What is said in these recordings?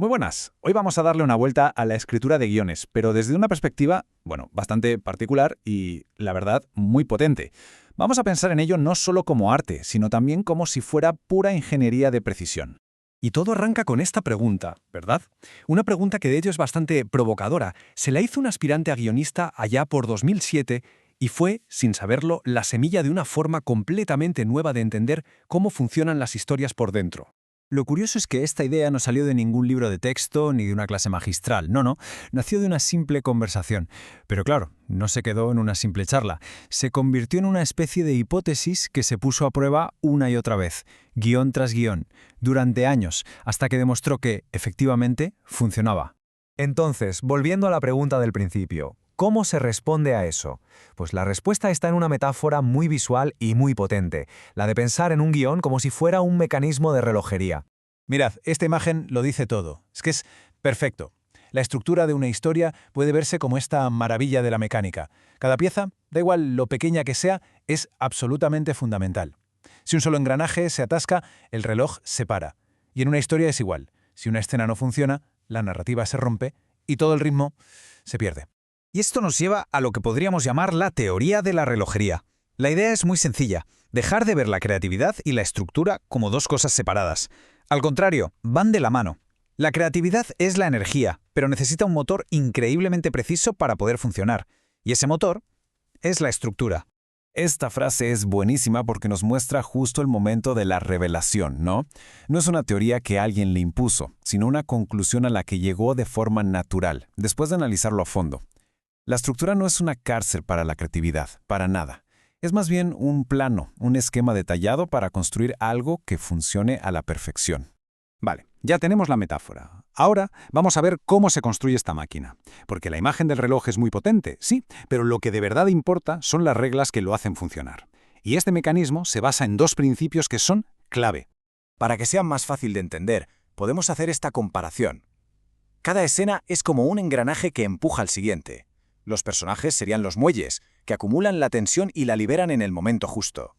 Muy buenas. Hoy vamos a darle una vuelta a la escritura de guiones, pero desde una perspectiva, bastante particular y, la verdad, muy potente. Vamos a pensar en ello no solo como arte, sino también como si fuera pura ingeniería de precisión. Y todo arranca con esta pregunta, ¿verdad? Una pregunta que de hecho es bastante provocadora. Se la hizo un aspirante a guionista allá por 2007 y fue, sin saberlo, la semilla de una forma completamente nueva de entender cómo funcionan las historias por dentro. Lo curioso es que esta idea no salió de ningún libro de texto ni de una clase magistral. No, nació de una simple conversación. Pero claro, no se quedó en una simple charla. Se convirtió en una especie de hipótesis que se puso a prueba una y otra vez, guión tras guión, durante años, hasta que demostró que, efectivamente, funcionaba. Entonces, volviendo a la pregunta del principio, ¿cómo se responde a eso? Pues la respuesta está en una metáfora muy visual y muy potente, la de pensar en un guión como si fuera un mecanismo de relojería. Mirad, esta imagen lo dice todo. Es que es perfecto. La estructura de una historia puede verse como esta maravilla de la mecánica. Cada pieza, da igual lo pequeña que sea, es absolutamente fundamental. Si un solo engranaje se atasca, el reloj se para. Y en una historia es igual. Si una escena no funciona, la narrativa se rompe y todo el ritmo se pierde. Y esto nos lleva a lo que podríamos llamar la teoría de la relojería. La idea es muy sencilla, dejar de ver la creatividad y la estructura como dos cosas separadas. Al contrario, van de la mano. La creatividad es la energía, pero necesita un motor increíblemente preciso para poder funcionar. Y ese motor es la estructura. Esta frase es buenísima porque nos muestra justo el momento de la revelación, ¿no? No es una teoría que alguien le impuso, sino una conclusión a la que llegó de forma natural, después de analizarlo a fondo. La estructura no es una cárcel para la creatividad, para nada. Es más bien un plano, un esquema detallado para construir algo que funcione a la perfección. Vale, ya tenemos la metáfora. Ahora vamos a ver cómo se construye esta máquina. Porque la imagen del reloj es muy potente, sí, pero lo que de verdad importa son las reglas que lo hacen funcionar. Y este mecanismo se basa en dos principios que son clave. Para que sea más fácil de entender, podemos hacer esta comparación. Cada escena es como un engranaje que empuja al siguiente. Los personajes serían los muelles, que acumulan la tensión y la liberan en el momento justo.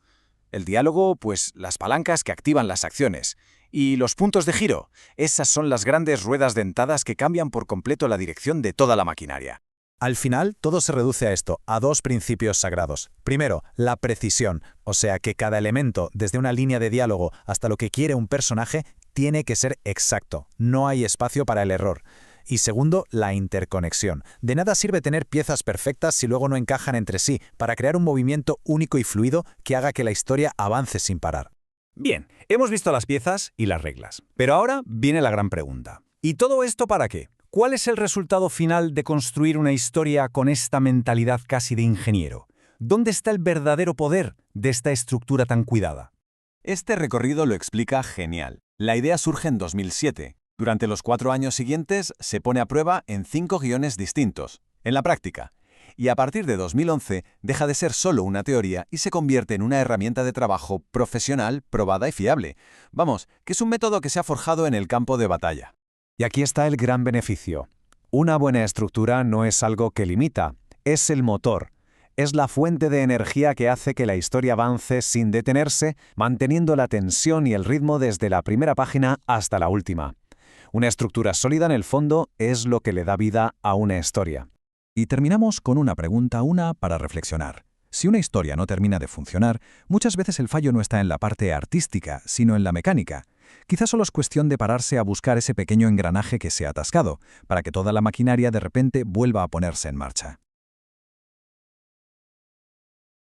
El diálogo, pues las palancas que activan las acciones. Y los puntos de giro, esas son las grandes ruedas dentadas que cambian por completo la dirección de toda la maquinaria. Al final, todo se reduce a esto, a dos principios sagrados. Primero, la precisión, o sea que cada elemento, desde una línea de diálogo hasta lo que quiere un personaje, tiene que ser exacto. No hay espacio para el error. Y segundo, la interconexión. De nada sirve tener piezas perfectas si luego no encajan entre sí, para crear un movimiento único y fluido que haga que la historia avance sin parar. Bien, hemos visto las piezas y las reglas. Pero ahora viene la gran pregunta. ¿Y todo esto para qué? ¿Cuál es el resultado final de construir una historia con esta mentalidad casi de ingeniero? ¿Dónde está el verdadero poder de esta estructura tan cuidada? Este recorrido lo explica genial. La idea surge en 2007. Durante los 4 años siguientes se pone a prueba en 5 guiones distintos, en la práctica. Y a partir de 2011 deja de ser solo una teoría y se convierte en una herramienta de trabajo profesional, probada y fiable. Vamos, que es un método que se ha forjado en el campo de batalla. Y aquí está el gran beneficio. Una buena estructura no es algo que limita, es el motor. Es la fuente de energía que hace que la historia avance sin detenerse, manteniendo la tensión y el ritmo desde la primera página hasta la última. Una estructura sólida en el fondo es lo que le da vida a una historia. Y terminamos con una pregunta, para reflexionar. Si una historia no termina de funcionar, muchas veces el fallo no está en la parte artística, sino en la mecánica. Quizás solo es cuestión de pararse a buscar ese pequeño engranaje que se ha atascado, para que toda la maquinaria de repente vuelva a ponerse en marcha.